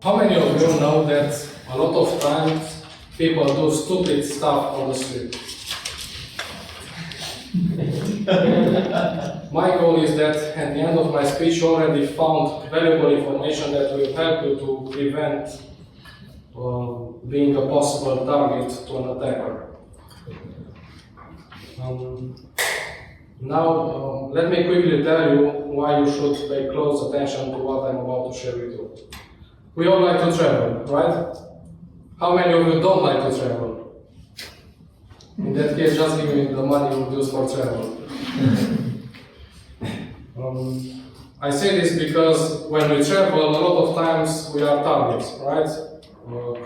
How many of you know that a lot of times people do stupid stuff on the street? My goal is that at the end of my speech you already found valuable information that will help you to prevent being a possible target to an attacker. Now, let me quickly tell you why you should pay close attention to what I'm about to share with you. We all like to travel, right? How many of you don't like to travel? In that case, just give me the money you use for travel. I say this because when we travel, a lot of times we are targets, right?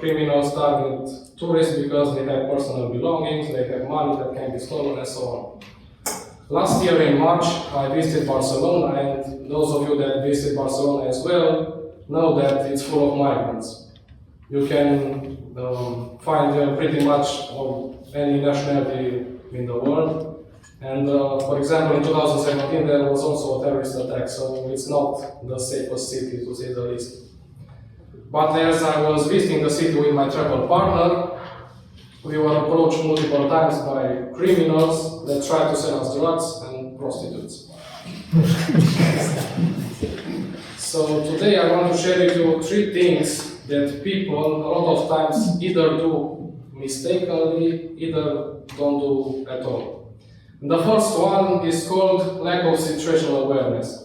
Criminals target tourists because they have personal belongings, they have money that can be stolen, and so on. Last year in March, I visited Barcelona, and those of you that visit Barcelona as well know that it's full of migrants. You can find them pretty much of any nationality in the world. And for example, in 2017 there was also a terrorist attack, so it's not the safest city, to say the least. But as I was visiting the city with my travel partner, we were approached multiple times by criminals that tried to sell us drugs and prostitutes. So today I want to share with you 3 things that people a lot of times either do mistakenly, either don't do at all. The first one is called lack of situational awareness.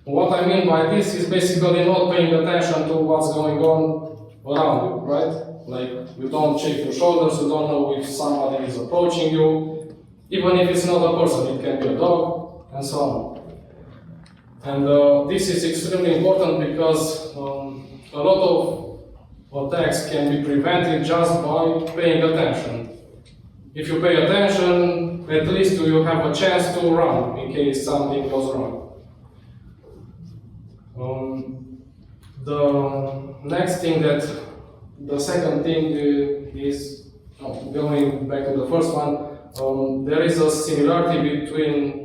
What I mean by this is basically not paying attention to what's going on around you, right? Like, you don't check your shoulders, you don't know if somebody is approaching you, even if it's not a person, it can be a dog, and so on. And this is extremely important because a lot of attacks can be prevented just by paying attention. If you pay attention, at least you have a chance to run in case something goes wrong. The second thing is, going back to the first one, there is a similarity between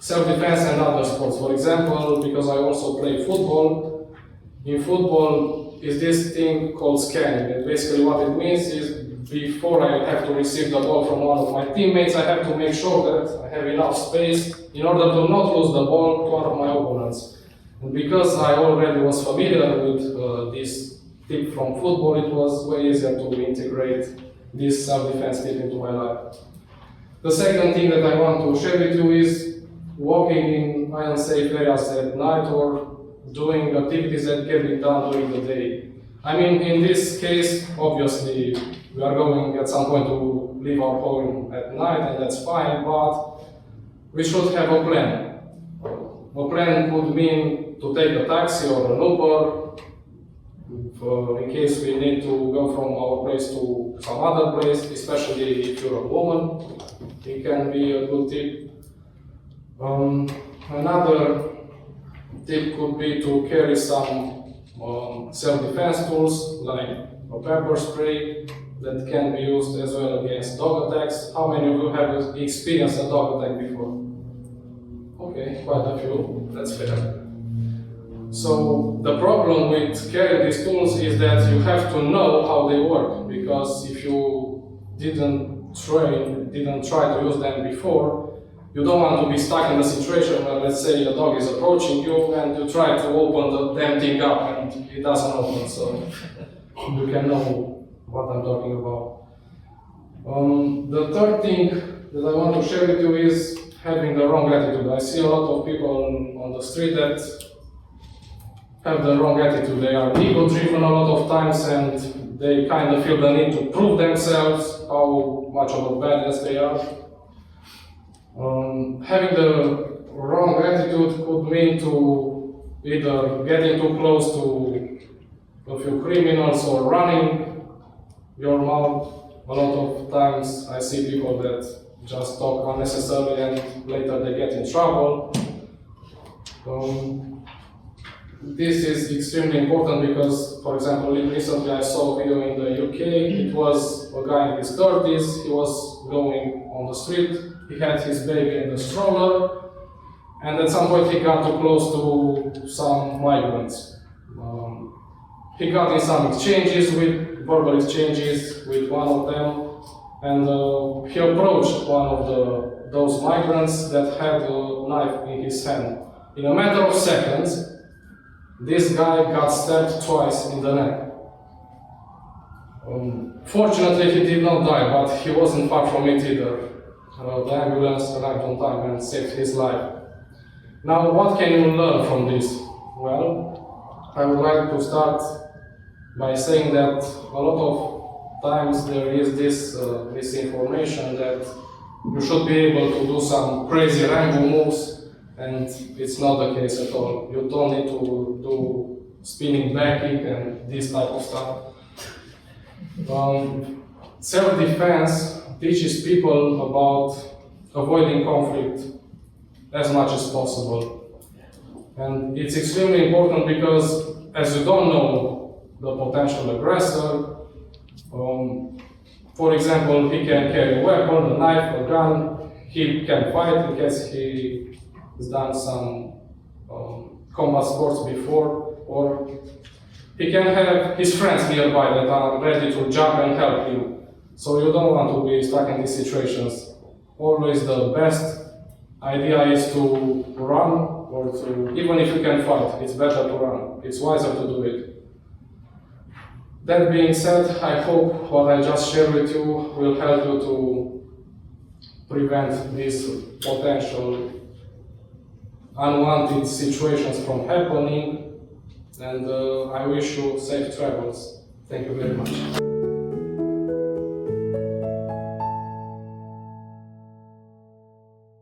self-defense and other sports. For example, because I also play football, in football is this thing called scanning. And basically what it means is before I have to receive the ball from one of my teammates, I have to make sure that I have enough space in order to not lose the ball to one of my opponents. And because I already was familiar with this tip from football, it was way easier to integrate this self-defense tip into my life. The second thing that I want to share with you is walking in unsafe areas at night or doing activities that can be done during the day. I mean, in this case, obviously, we are going at some point to leave our home at night, and that's fine, but we should have a plan. A plan could mean to take a taxi or an Uber, in case we need to go from our place to some other place, especially if you're a woman. It can be a good tip. Another tip could be to carry some self-defense tools like a pepper spray that can be used as well against dog attacks. How many of you have experienced a dog attack before? Okay, quite a few, that's fair. So the problem with carrying these tools is that you have to know how they work, because if you didn't try to use them before, you don't want to be stuck in a situation where, let's say, a dog is approaching you and you try to open the damn thing up and it doesn't open, so you can know what I'm talking about. The third thing that I want to share with you is having the wrong attitude. I see a lot of people on the street that have the wrong attitude. They are ego-driven a lot of times and they kind of feel the need to prove themselves, how much of a badass they are. Having the wrong attitude could mean to either getting too close to a few criminals or running your mouth. A lot of times I see people that just talk unnecessarily and later they get in trouble. This is extremely important because, for example, recently I saw a video in the UK. It was a guy in his 30s. He was going on the street. He had his baby in the stroller, and at some point he got too close to some migrants. he got in some verbal exchanges with one of them, and he approached one of those migrants that had a knife in his hand. In a matter of seconds, this guy got stabbed twice in the neck. Fortunately, he did not die, but he wasn't far from it either. The ambulance arrived on time and saved his life. Now, what can you learn from this? Well, I would like to start by saying that a lot of times there is this misinformation that you should be able to do some crazy Rambo moves, and it's not the case at all. You don't need to do spinning back kick and this type of stuff. Self-defense teaches people about avoiding conflict as much as possible. And it's extremely important because, as you don't know the potential aggressor, for example, he can carry a weapon, a knife, a gun, he can fight in case he has done some combat sports before, or he can have his friends nearby that are ready to jump and help him. So you don't want to be stuck in these situations. Always the best idea is to run, or to, even if you can fight, it's better to run. It's wiser to do it. That being said, I hope what I just shared with you will help you to prevent these potential unwanted situations from happening, and I wish you safe travels. Thank you very much.